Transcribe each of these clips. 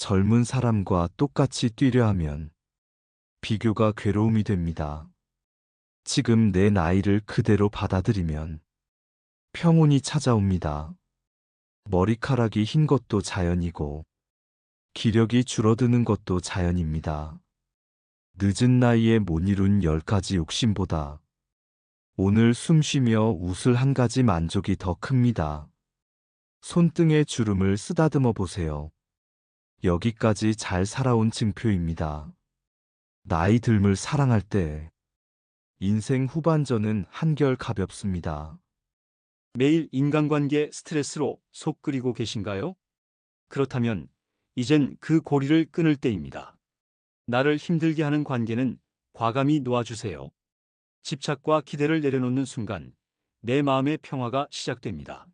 젊은 사람과 똑같이 뛰려 하면 비교가 괴로움이 됩니다. 지금 내 나이를 그대로 받아들이면 평온이 찾아옵니다. 머리카락이 흰 것도 자연이고 기력이 줄어드는 것도 자연입니다. 늦은 나이에 못 이룬 10가지 욕심보다 오늘 숨 쉬며 웃을 한 가지 만족이 더 큽니다. 손등에 주름을 쓰다듬어 보세요. 여기까지 잘 살아온 증표입니다. 나이 듦을 사랑할 때 인생 후반전은 한결 가볍습니다. 매일 인간관계 스트레스로 속 끓이고 계신가요? 그렇다면 이젠 그 고리를 끊을 때입니다. 나를 힘들게 하는 관계는 과감히 놓아주세요. 집착과 기대를 내려놓는 순간 내 마음의 평화가 시작됩니다.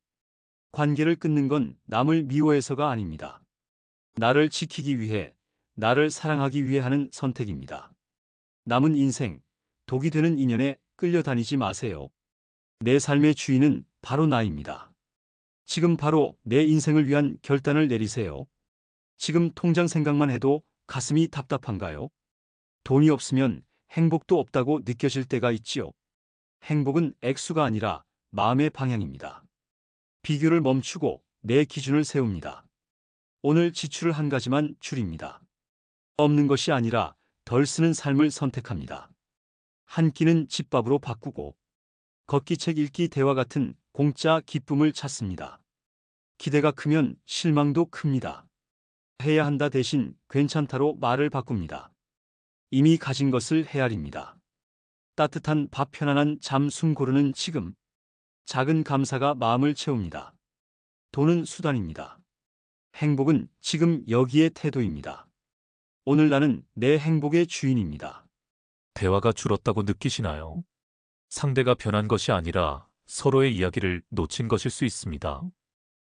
관계를 끊는 건 남을 미워해서가 아닙니다. 나를 지키기 위해, 나를 사랑하기 위해 하는 선택입니다. 남은 인생, 독이 되는 인연에 끌려다니지 마세요. 내 삶의 주인은 바로 나입니다. 지금 바로 내 인생을 위한 결단을 내리세요. 지금 통장 생각만 해도 가슴이 답답한가요? 돈이 없으면 행복도 없다고 느껴질 때가 있지요. 행복은 액수가 아니라 마음의 방향입니다. 비교를 멈추고 내 기준을 세웁니다. 오늘 지출을 한 가지만 줄입니다. 없는 것이 아니라 덜 쓰는 삶을 선택합니다. 한 끼는 집밥으로 바꾸고 걷기 책 읽기 대화 같은 공짜 기쁨을 찾습니다. 기대가 크면 실망도 큽니다. 해야 한다 대신 괜찮다로 말을 바꿉니다. 이미 가진 것을 헤아립니다. 따뜻한 밥 편안한 잠 숨 고르는 지금. 작은 감사가 마음을 채웁니다. 돈은 수단입니다. 행복은 지금 여기의 태도입니다. 오늘 나는 내 행복의 주인입니다. 대화가 줄었다고 느끼시나요? 상대가 변한 것이 아니라 서로의 이야기를 놓친 것일 수 있습니다.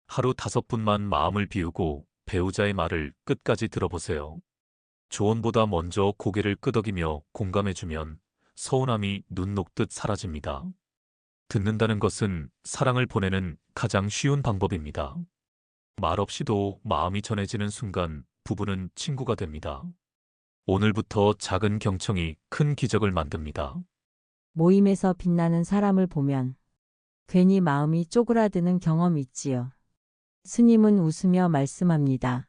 하루 5분만 마음을 비우고 배우자의 말을 끝까지 들어보세요. 조언보다 먼저 고개를 끄덕이며 공감해주면 서운함이 눈 녹듯 사라집니다. 듣는다는 것은 사랑을 보내는 가장 쉬운 방법입니다. 말 없이도 마음이 전해지는 순간 부부는 친구가 됩니다. 오늘부터 작은 경청이 큰 기적을 만듭니다. 모임에서 빛나는 사람을 보면 괜히 마음이 쪼그라드는 경험 있지요. 스님은 웃으며 말씀합니다.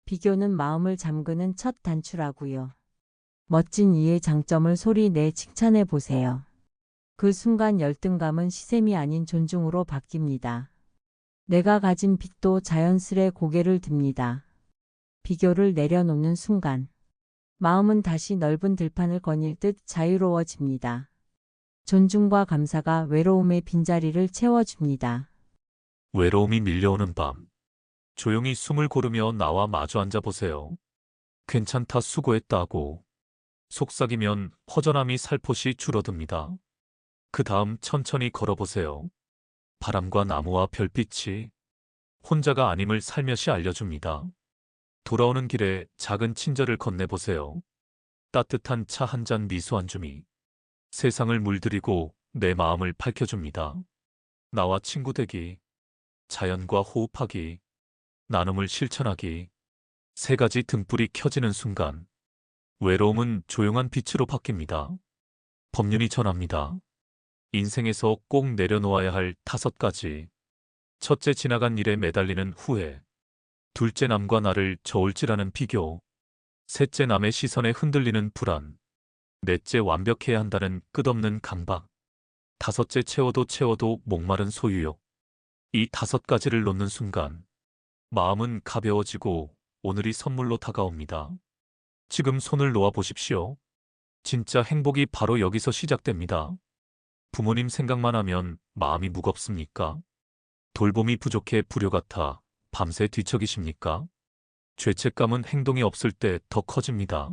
비교는 마음을 잠그는 첫 단추라고요. 멋진 이의 장점을 소리 내 칭찬해 보세요. 그 순간 열등감은 시샘이 아닌 존중으로 바뀝니다. 내가 가진 빛도 자연스레 고개를 듭니다. 비교를 내려놓는 순간 마음은 다시 넓은 들판을 거닐 듯 자유로워집니다. 존중과 감사가 외로움의 빈자리를 채워줍니다. 외로움이 밀려오는 밤. 조용히 숨을 고르며 나와 마주 앉아 보세요. 괜찮다 수고했다고. 속삭이면 허전함이 살포시 줄어듭니다. 그 다음 천천히 걸어보세요. 바람과 나무와 별빛이 혼자가 아님을 살며시 알려줍니다. 돌아오는 길에 작은 친절을 건네보세요. 따뜻한 차 한 잔 미소 한 줌이 세상을 물들이고 내 마음을 밝혀줍니다. 나와 친구 되기, 자연과 호흡하기, 나눔을 실천하기. 3가지 등불이 켜지는 순간 외로움은 조용한 빛으로 바뀝니다. 법륜이 전합니다. 인생에서 꼭 내려놓아야 할 5가지. 첫째, 지나간 일에 매달리는 후회. 둘째, 남과 나를 저울질하는 비교. 셋째, 남의 시선에 흔들리는 불안. 넷째, 완벽해야 한다는 끝없는 강박. 다섯째, 채워도 목마른 소유욕. 이 5가지를 놓는 순간 마음은 가벼워지고 오늘이 선물로 다가옵니다. 지금 손을 놓아 보십시오. 진짜 행복이 바로 여기서 시작됩니다. 부모님 생각만 하면 마음이 무겁습니까? 돌봄이 부족해 불효 같아 밤새 뒤척이십니까? 죄책감은 행동이 없을 때 더 커집니다.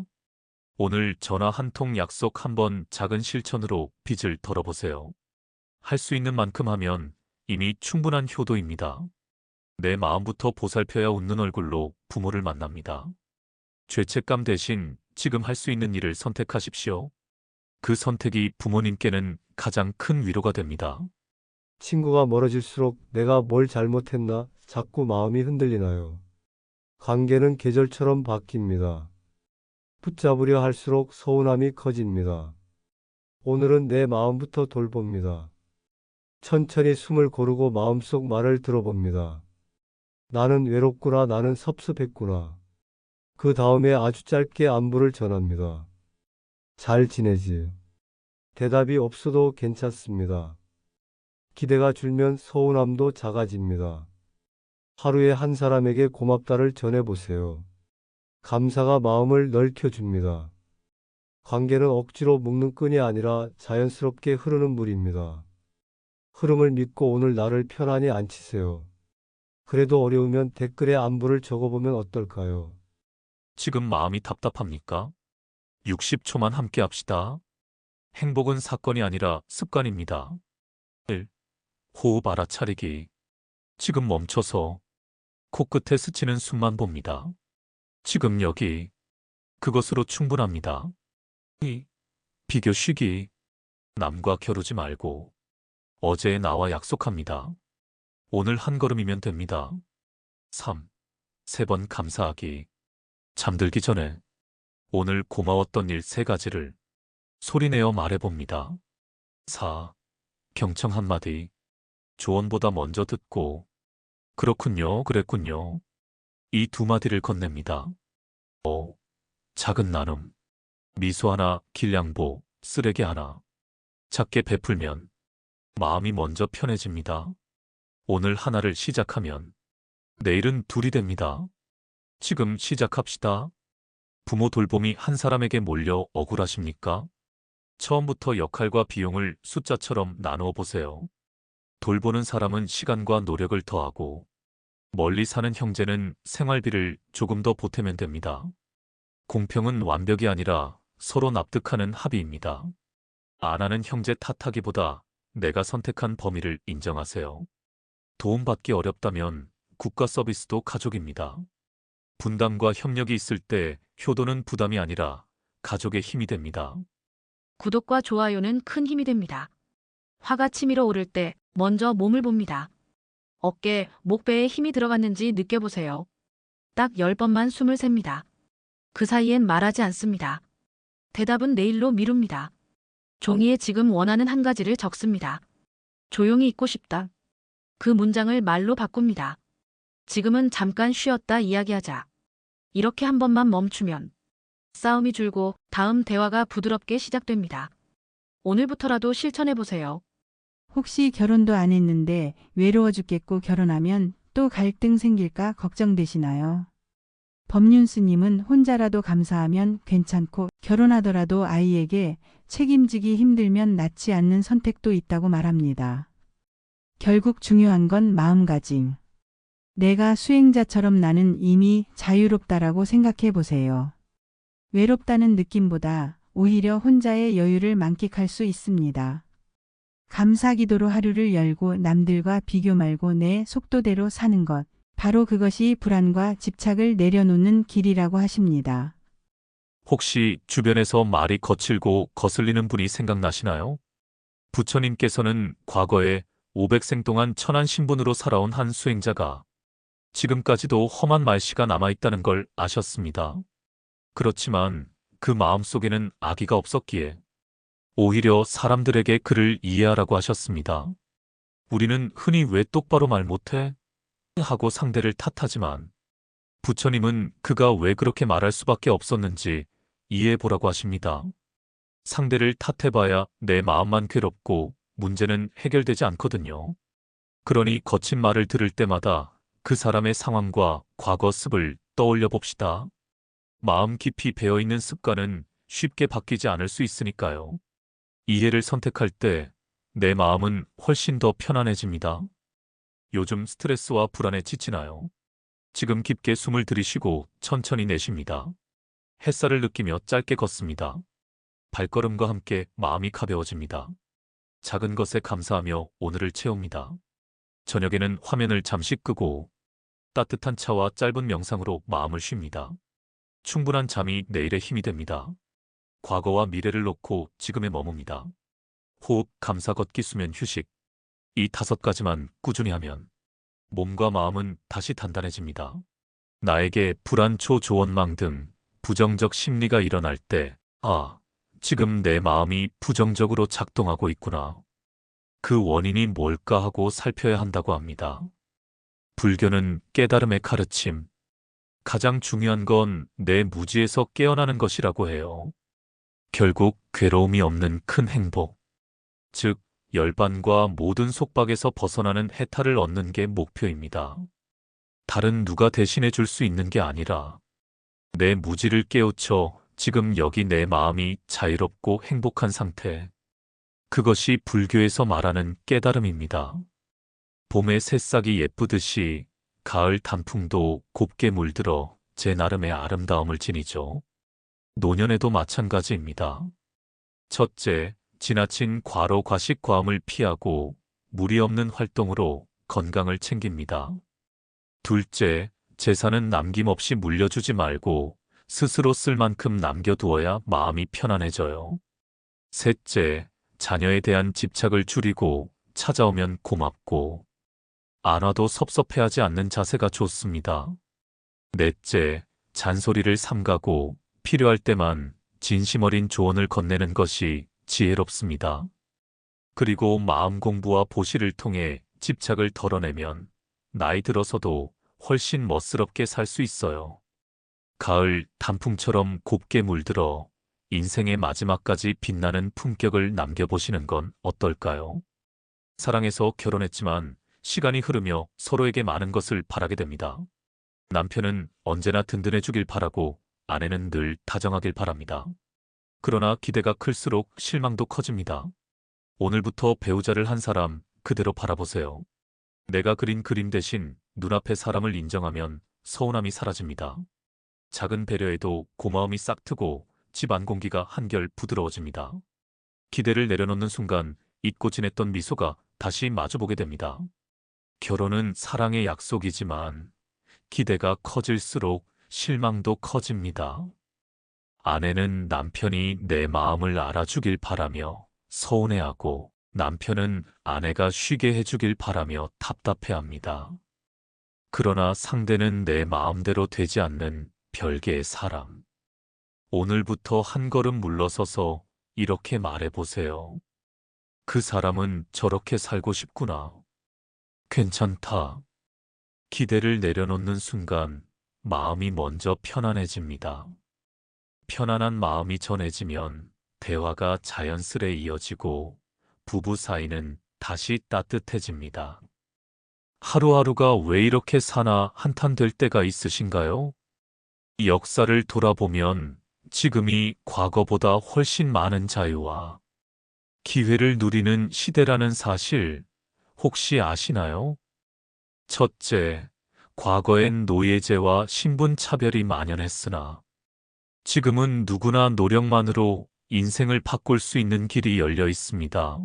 오늘 전화 한 통, 약속 한 번, 작은 실천으로 빚을 덜어보세요. 할 수 있는 만큼 하면 이미 충분한 효도입니다. 내 마음부터 보살펴야 웃는 얼굴로 부모를 만납니다. 죄책감 대신 지금 할 수 있는 일을 선택하십시오. 그 선택이 부모님께는 가장 큰 위로가 됩니다. 친구가 멀어질수록 내가 뭘 잘못했나 자꾸 마음이 흔들리나요? 관계는 계절처럼 바뀝니다. 붙잡으려 할수록 서운함이 커집니다. 오늘은 내 마음부터 돌봅니다. 천천히 숨을 고르고 마음속 말을 들어봅니다. 나는 외롭구나, 나는 섭섭했구나. 그 다음에 아주 짧게 안부를 전합니다. 잘 지내지? 대답이 없어도 괜찮습니다. 기대가 줄면 서운함도 작아집니다. 하루에 한 사람에게 고맙다를 전해보세요. 감사가 마음을 넓혀줍니다. 관계는 억지로 묶는 끈이 아니라 자연스럽게 흐르는 물입니다. 흐름을 믿고 오늘 나를 편안히 앉히세요. 그래도 어려우면 댓글에 안부를 적어보면 어떨까요? 지금 마음이 답답합니까? 60초만 함께 합시다. 행복은 사건이 아니라 습관입니다. 1. 호흡 알아차리기. 지금 멈춰서 코끝에 스치는 숨만 봅니다. 지금 여기. 그것으로 충분합니다. 2. 비교 쉬기. 남과 겨루지 말고 어제의 나와 약속합니다. 오늘 한 걸음이면 됩니다. 3. 3번 감사하기. 잠들기 전에 오늘 고마웠던 일 3가지를 소리내어 말해봅니다. 4. 경청 한마디. 조언보다 먼저 듣고 그렇군요, 그랬군요. 이 2마디를 건넵니다. 5. 작은 나눔. 미소 하나, 길냥보, 쓰레기 하나. 작게 베풀면 마음이 먼저 편해집니다. 오늘 하나를 시작하면 내일은 둘이 됩니다. 지금 시작합시다. 부모 돌봄이 한 사람에게 몰려 억울하십니까? 처음부터 역할과 비용을 숫자처럼 나누어 보세요. 돌보는 사람은 시간과 노력을 더하고 멀리 사는 형제는 생활비를 조금 더 보태면 됩니다. 공평은 완벽이 아니라 서로 납득하는 합의입니다. 안 하는 형제 탓하기보다 내가 선택한 범위를 인정하세요. 도움받기 어렵다면 국가 서비스도 가족입니다. 분담과 협력이 있을 때 효도는 부담이 아니라 가족의 힘이 됩니다. 구독과 좋아요는 큰 힘이 됩니다. 화가 치밀어 오를 때 먼저 몸을 봅니다. 어깨, 목배에 힘이 들어갔는지 느껴보세요. 딱 10번만 숨을 셉니다. 그 사이엔 말하지 않습니다. 대답은 내일로 미룹니다. 종이에 지금 원하는 한 가지를 적습니다. 조용히 있고 싶다. 그 문장을 말로 바꿉니다. 지금은 잠깐 쉬었다 이야기하자. 이렇게 한 번만 멈추면 싸움이 줄고 다음 대화가 부드럽게 시작됩니다. 오늘부터라도 실천해보세요. 혹시 결혼도 안 했는데 외로워 죽겠고 결혼하면 또 갈등 생길까 걱정되시나요? 법륜스님은 혼자라도 감사하면 괜찮고 결혼하더라도 아이에게 책임지기 힘들면 낳지 않는 선택도 있다고 말합니다. 결국 중요한 건 마음가짐. 내가 수행자처럼 나는 이미 자유롭다라고 생각해 보세요. 외롭다는 느낌보다 오히려 혼자의 여유를 만끽할 수 있습니다. 감사 기도로 하루를 열고 남들과 비교 말고 내 속도대로 사는 것. 바로 그것이 불안과 집착을 내려놓는 길이라고 하십니다. 혹시 주변에서 말이 거칠고 거슬리는 분이 생각나시나요? 부처님께서는 과거에 500생 동안 천한 신분으로 살아온 한 수행자가 지금까지도 험한 말씨가 남아있다는 걸 아셨습니다. 그렇지만 그 마음속에는 악의가 없었기에 오히려 사람들에게 그를 이해하라고 하셨습니다. 우리는 흔히 왜 똑바로 말 못해? 하고 상대를 탓하지만 부처님은 그가 왜 그렇게 말할 수밖에 없었는지 이해해보라고 하십니다. 상대를 탓해봐야 내 마음만 괴롭고 문제는 해결되지 않거든요. 그러니 거친 말을 들을 때마다 그 사람의 상황과 과거 습을 떠올려 봅시다. 마음 깊이 배어있는 습관은 쉽게 바뀌지 않을 수 있으니까요. 이해를 선택할 때 내 마음은 훨씬 더 편안해집니다. 요즘 스트레스와 불안에 지치나요? 지금 깊게 숨을 들이쉬고 천천히 내쉽니다. 햇살을 느끼며 짧게 걷습니다. 발걸음과 함께 마음이 가벼워집니다. 작은 것에 감사하며 오늘을 채웁니다. 저녁에는 화면을 잠시 끄고 따뜻한 차와 짧은 명상으로 마음을 쉽니다. 충분한 잠이 내일의 힘이 됩니다. 과거와 미래를 놓고 지금에 머뭅니다. 호흡, 감사, 걷기, 수면, 휴식. 이 5가지만 꾸준히 하면 몸과 마음은 다시 단단해집니다. 나에게 불안초 조원망 등 부정적 심리가 일어날 때, 아, 지금 내 마음이 부정적으로 작동하고 있구나. 그 원인이 뭘까 하고 살펴야 한다고 합니다. 불교는 깨달음의 가르침, 가장 중요한 건 내 무지에서 깨어나는 것이라고 해요. 결국 괴로움이 없는 큰 행복, 즉 열반과 모든 속박에서 벗어나는 해탈을 얻는 게 목표입니다. 다른 누가 대신해 줄 수 있는 게 아니라 내 무지를 깨우쳐 지금 여기 내 마음이 자유롭고 행복한 상태. 그것이 불교에서 말하는 깨달음입니다. 봄의 새싹이 예쁘듯이 가을 단풍도 곱게 물들어 제 나름의 아름다움을 지니죠. 노년에도 마찬가지입니다. 첫째, 지나친 과로 과식 과음을 피하고 무리 없는 활동으로 건강을 챙깁니다. 둘째, 재산은 남김없이 물려주지 말고 스스로 쓸 만큼 남겨두어야 마음이 편안해져요. 셋째, 자녀에 대한 집착을 줄이고 찾아오면 고맙고 안 와도 섭섭해하지 않는 자세가 좋습니다. 넷째, 잔소리를 삼가고 필요할 때만 진심 어린 조언을 건네는 것이 지혜롭습니다. 그리고 마음 공부와 보시를 통해 집착을 덜어내면 나이 들어서도 훨씬 멋스럽게 살 수 있어요. 가을 단풍처럼 곱게 물들어 인생의 마지막까지 빛나는 품격을 남겨보시는 건 어떨까요? 사랑해서 결혼했지만 시간이 흐르며 서로에게 많은 것을 바라게 됩니다. 남편은 언제나 든든해 주길 바라고 아내는 늘 다정하길 바랍니다. 그러나 기대가 클수록 실망도 커집니다. 오늘부터 배우자를 한 사람 그대로 바라보세요. 내가 그린 그림 대신 눈앞의 사람을 인정하면 서운함이 사라집니다. 작은 배려에도 고마움이 싹트고 집안 공기가 한결 부드러워집니다. 기대를 내려놓는 순간 잊고 지냈던 미소가 다시 마주보게 됩니다. 결혼은 사랑의 약속이지만 기대가 커질수록 실망도 커집니다. 아내는 남편이 내 마음을 알아주길 바라며 서운해하고 남편은 아내가 쉬게 해주길 바라며 답답해합니다. 그러나 상대는 내 마음대로 되지 않는 별개의 사람. 오늘부터 한 걸음 물러서서 이렇게 말해보세요. 그 사람은 저렇게 살고 싶구나. 괜찮다. 기대를 내려놓는 순간 마음이 먼저 편안해집니다. 편안한 마음이 전해지면 대화가 자연스레 이어지고 부부 사이는 다시 따뜻해집니다. 하루하루가 왜 이렇게 사나 한탄될 때가 있으신가요? 역사를 돌아보면 지금이 과거보다 훨씬 많은 자유와 기회를 누리는 시대라는 사실 혹시 아시나요? 첫째, 과거엔 노예제와 신분차별이 만연했으나 지금은 누구나 노력만으로 인생을 바꿀 수 있는 길이 열려 있습니다.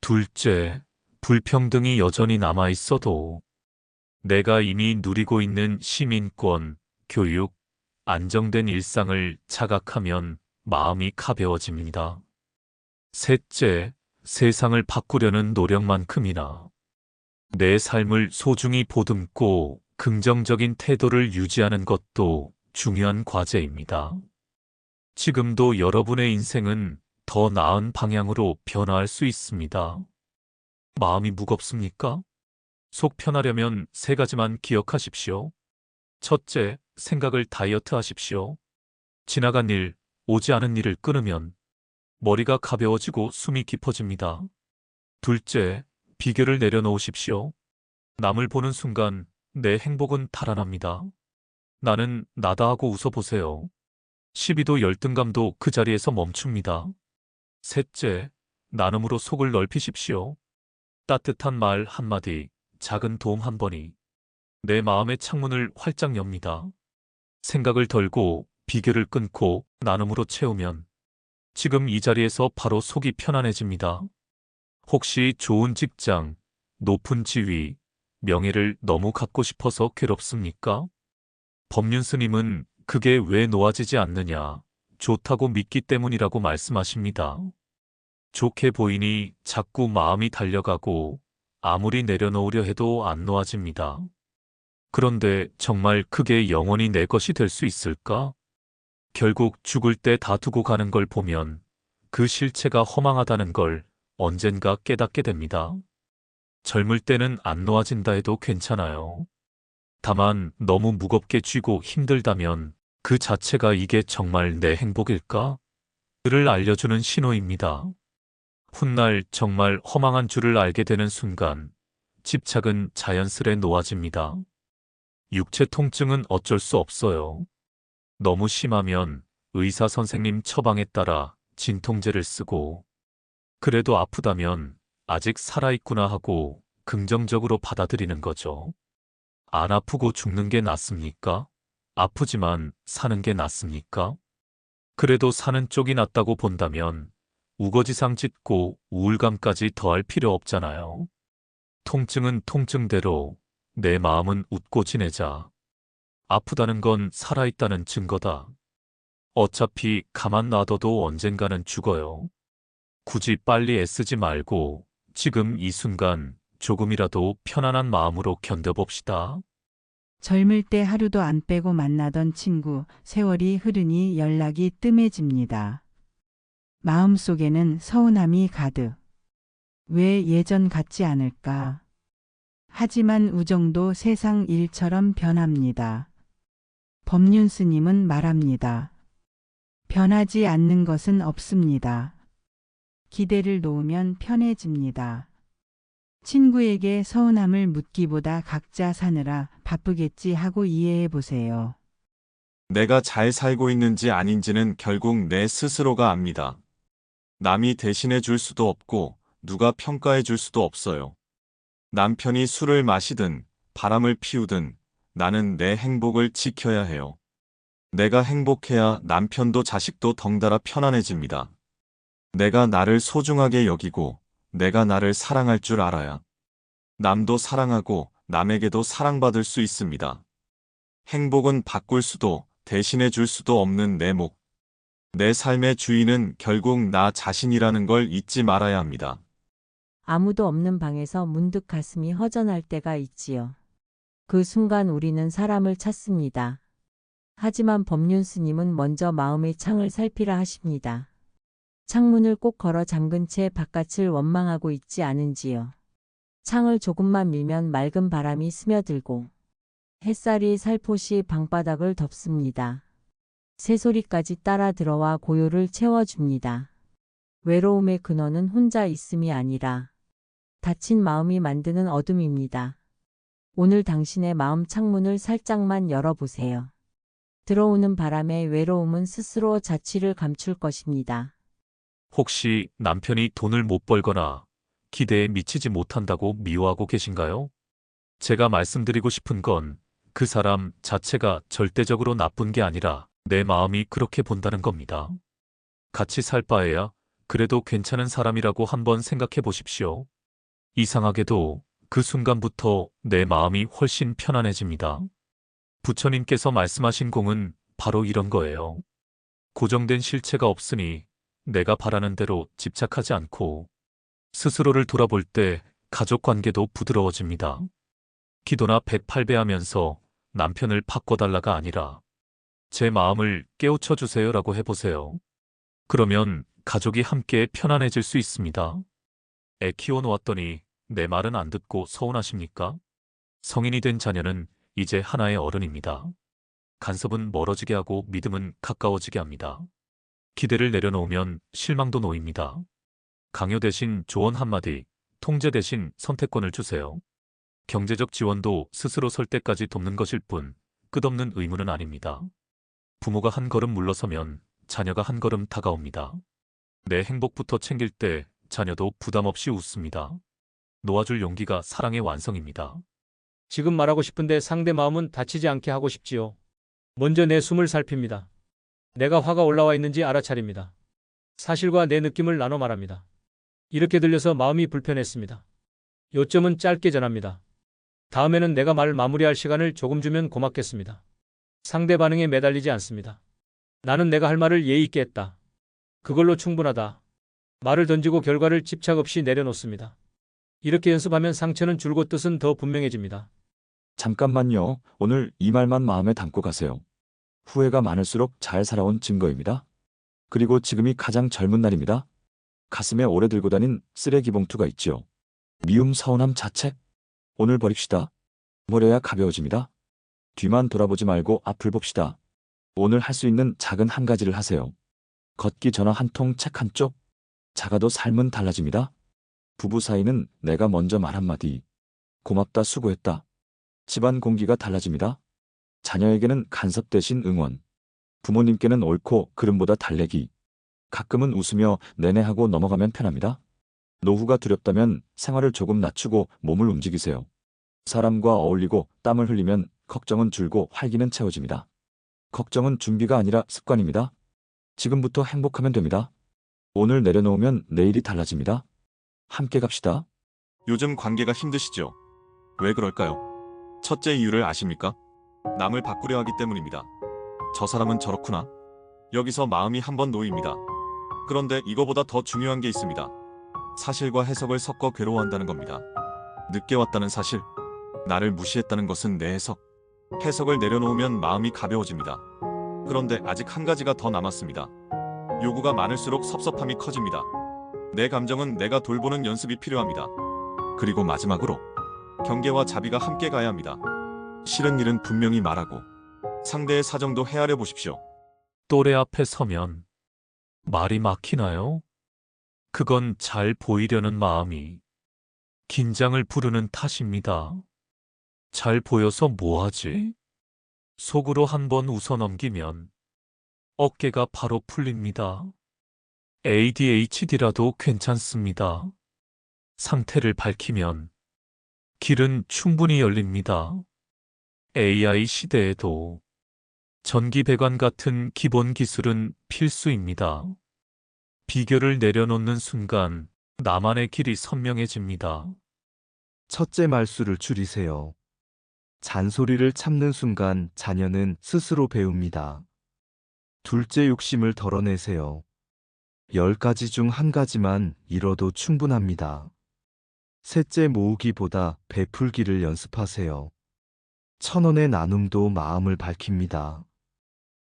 둘째, 불평등이 여전히 남아 있어도 내가 이미 누리고 있는 시민권, 교육, 안정된 일상을 자각하면 마음이 가벼워집니다. 셋째, 세상을 바꾸려는 노력만큼이나 내 삶을 소중히 보듬고 긍정적인 태도를 유지하는 것도 중요한 과제입니다. 지금도 여러분의 인생은 더 나은 방향으로 변화할 수 있습니다. 마음이 무겁습니까? 속 편하려면 3가지만 기억하십시오. 첫째, 생각을 다이어트 하십시오. 지나간 일, 오지 않은 일을 끊으면 머리가 가벼워지고 숨이 깊어집니다. 둘째, 비교를 내려놓으십시오. 남을 보는 순간 내 행복은 달아납니다. 나는 나다 하고 웃어보세요. 시비도 열등감도 그 자리에서 멈춥니다. 셋째, 나눔으로 속을 넓히십시오. 따뜻한 말 한마디, 작은 도움 한 번이 내 마음의 창문을 활짝 엽니다. 생각을 덜고 비교를 끊고 나눔으로 채우면 지금 이 자리에서 바로 속이 편안해집니다. 혹시 좋은 직장, 높은 지위, 명예를 너무 갖고 싶어서 괴롭습니까? 법륜 스님은 그게 왜 놓아지지 않느냐, 좋다고 믿기 때문이라고 말씀하십니다. 좋게 보이니 자꾸 마음이 달려가고 아무리 내려놓으려 해도 안 놓아집니다. 그런데 정말 그게 영원히 내 것이 될 수 있을까? 결국 죽을 때 다 두고 가는 걸 보면 그 실체가 허망하다는 걸 언젠가 깨닫게 됩니다. 젊을 때는 안 놓아진다 해도 괜찮아요. 다만 너무 무겁게 쥐고 힘들다면 그 자체가 이게 정말 내 행복일까? 를 알려주는 신호입니다. 훗날 정말 허망한 줄을 알게 되는 순간 집착은 자연스레 놓아집니다. 육체 통증은 어쩔 수 없어요. 너무 심하면 의사 선생님 처방에 따라 진통제를 쓰고, 그래도 아프다면 아직 살아있구나 하고 긍정적으로 받아들이는 거죠. 안 아프고 죽는 게 낫습니까? 아프지만 사는 게 낫습니까? 그래도 사는 쪽이 낫다고 본다면 우거지상 짓고 우울감까지 더할 필요 없잖아요. 통증은 통증대로, 내 마음은 웃고 지내자. 아프다는 건 살아있다는 증거다. 어차피 가만 놔둬도 언젠가는 죽어요. 굳이 빨리 애쓰지 말고 지금 이 순간 조금이라도 편안한 마음으로 견뎌봅시다. 젊을 때 하루도 안 빼고 만나던 친구, 세월이 흐르니 연락이 뜸해집니다. 마음속에는 서운함이 가득. 왜 예전 같지 않을까? 하지만 우정도 세상 일처럼 변합니다. 법륜 스님은 말합니다. 변하지 않는 것은 없습니다. 기대를 놓으면 편해집니다. 친구에게 서운함을 묻기보다 각자 사느라 바쁘겠지 하고 이해해 보세요. 내가 잘 살고 있는지 아닌지는 결국 내 스스로가 압니다. 남이 대신해 줄 수도 없고 누가 평가해 줄 수도 없어요. 남편이 술을 마시든 바람을 피우든 나는 내 행복을 지켜야 해요. 내가 행복해야 남편도 자식도 덩달아 편안해집니다. 내가 나를 소중하게 여기고 내가 나를 사랑할 줄 알아야 남도 사랑하고 남에게도 사랑받을 수 있습니다. 행복은 바꿀 수도 대신해 줄 수도 없는 내 목. 내 삶의 주인은 결국 나 자신이라는 걸 잊지 말아야 합니다. 아무도 없는 방에서 문득 가슴이 허전할 때가 있지요. 그 순간 우리는 사람을 찾습니다. 하지만 법륜 스님은 먼저 마음의 창을 살피라 하십니다. 창문을 꼭 걸어 잠근 채 바깥을 원망하고 있지 않은지요. 창을 조금만 밀면 맑은 바람이 스며들고 햇살이 살포시 방바닥을 덮습니다. 새소리까지 따라 들어와 고요를 채워줍니다. 외로움의 근원은 혼자 있음이 아니라 닫힌 마음이 만드는 어둠입니다. 오늘 당신의 마음 창문을 살짝만 열어보세요. 들어오는 바람의 외로움은 스스로 자취를 감출 것입니다. 혹시 남편이 돈을 못 벌거나 기대에 미치지 못한다고 미워하고 계신가요? 제가 말씀드리고 싶은 건 그 사람 자체가 절대적으로 나쁜 게 아니라 내 마음이 그렇게 본다는 겁니다. 같이 살 바에야 그래도 괜찮은 사람이라고 한번 생각해 보십시오. 이상하게도 그 순간부터 내 마음이 훨씬 편안해집니다. 부처님께서 말씀하신 공은 바로 이런 거예요. 고정된 실체가 없으니 내가 바라는 대로 집착하지 않고 스스로를 돌아볼 때 가족 관계도 부드러워집니다. 기도나 108배 하면서 남편을 바꿔달라가 아니라 제 마음을 깨우쳐 주세요라고 해보세요. 그러면 가족이 함께 편안해질 수 있습니다. 애 키워놓았더니 내 말은 안 듣고 서운하십니까? 성인이 된 자녀는 이제 하나의 어른입니다. 간섭은 멀어지게 하고 믿음은 가까워지게 합니다. 기대를 내려놓으면 실망도 놓입니다. 강요 대신 조언 한마디, 통제 대신 선택권을 주세요. 경제적 지원도 스스로 설 때까지 돕는 것일 뿐 끝없는 의무는 아닙니다. 부모가 한 걸음 물러서면 자녀가 한 걸음 다가옵니다. 내 행복부터 챙길 때 자녀도 부담 없이 웃습니다. 놓아줄 용기가 사랑의 완성입니다. 지금 말하고 싶은데 상대 마음은 다치지 않게 하고 싶지요. 먼저 내 숨을 살핍니다. 내가 화가 올라와 있는지 알아차립니다. 사실과 내 느낌을 나눠 말합니다. 이렇게 들려서 마음이 불편했습니다. 요점은 짧게 전합니다. 다음에는 내가 말 마무리할 시간을 조금 주면 고맙겠습니다. 상대 반응에 매달리지 않습니다. 나는 내가 할 말을 예의 있게 했다. 그걸로 충분하다. 말을 던지고 결과를 집착 없이 내려놓습니다. 이렇게 연습하면 상처는 줄고 뜻은 더 분명해집니다. 잠깐만요. 오늘 이 말만 마음에 담고 가세요. 후회가 많을수록 잘 살아온 증거입니다. 그리고 지금이 가장 젊은 날입니다. 가슴에 오래 들고 다닌 쓰레기 봉투가 있지요. 미움, 서운함, 자책. 오늘 버립시다. 버려야 가벼워집니다. 뒤만 돌아보지 말고 앞을 봅시다. 오늘 할 수 있는 작은 한 가지를 하세요. 걷기 전화 한 통, 책 한 쪽. 작아도 삶은 달라집니다. 부부 사이는 내가 먼저 말 한마디. 고맙다, 수고했다. 집안 공기가 달라집니다. 자녀에게는 간섭 대신 응원. 부모님께는 옳고 그름보다 달래기. 가끔은 웃으며 내내 하고 넘어가면 편합니다. 노후가 두렵다면 생활을 조금 낮추고 몸을 움직이세요. 사람과 어울리고 땀을 흘리면 걱정은 줄고 활기는 채워집니다. 걱정은 준비가 아니라 습관입니다. 지금부터 행복하면 됩니다. 오늘 내려놓으면 내일이 달라집니다. 함께 갑시다. 요즘 관계가 힘드시죠? 왜 그럴까요? 첫째 이유를 아십니까? 남을 바꾸려 하기 때문입니다. 저 사람은 저렇구나. 여기서 마음이 한번 놓입니다. 그런데 이거보다 더 중요한 게 있습니다. 사실과 해석을 섞어 괴로워한다는 겁니다. 늦게 왔다는 사실, 나를 무시했다는 것은 내 해석. 해석을 내려놓으면 마음이 가벼워집니다. 그런데 아직 한 가지가 더 남았습니다. 요구가 많을수록 섭섭함이 커집니다. 내 감정은 내가 돌보는 연습이 필요합니다. 그리고 마지막으로 경계와 자비가 함께 가야 합니다. 싫은 일은 분명히 말하고 상대의 사정도 헤아려 보십시오. 또래 앞에 서면 말이 막히나요? 그건 잘 보이려는 마음이 긴장을 부르는 탓입니다. 잘 보여서 뭐하지? 속으로 한번 웃어넘기면 어깨가 바로 풀립니다. ADHD라도 괜찮습니다. 상태를 밝히면 길은 충분히 열립니다. AI 시대에도 전기배관 같은 기본 기술은 필수입니다. 비교를 내려놓는 순간 나만의 길이 선명해집니다. 첫째 말수를 줄이세요. 잔소리를 참는 순간 자녀는 스스로 배웁니다. 둘째 욕심을 덜어내세요. 10가지 중 한 가지만 잃어도 충분합니다. 셋째 모으기보다 베풀기를 연습하세요. 1,000원의 나눔도 마음을 밝힙니다.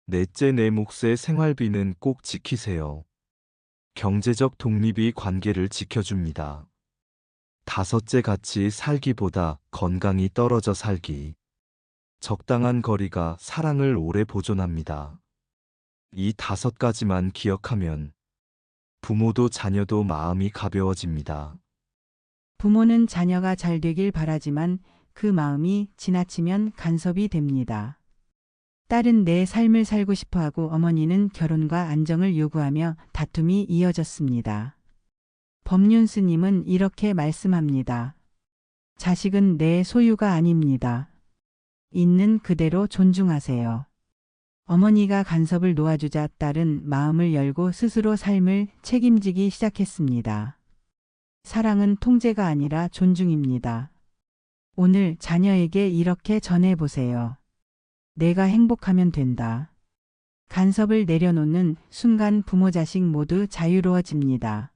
넷째 내 몫의 생활비는 꼭 지키세요. 경제적 독립이 관계를 지켜줍니다. 다섯째 같이 살기보다 건강이 떨어져 살기. 적당한 거리가 사랑을 오래 보존합니다. 이 5가지만 기억하면 부모도 자녀도 마음이 가벼워집니다. 부모는 자녀가 잘 되길 바라지만 그 마음이 지나치면 간섭이 됩니다. 딸은 내 삶을 살고 싶어하고 어머니는 결혼과 안정을 요구하며 다툼이 이어졌습니다. 법륜 스님은 이렇게 말씀합니다. 자식은 내 소유가 아닙니다. 있는 그대로 존중하세요. 어머니가 간섭을 놓아주자 딸은 마음을 열고 스스로 삶을 책임지기 시작했습니다. 사랑은 통제가 아니라 존중입니다. 오늘 자녀에게 이렇게 전해보세요. 내가 행복하면 된다. 간섭을 내려놓는 순간 부모 자식 모두 자유로워집니다.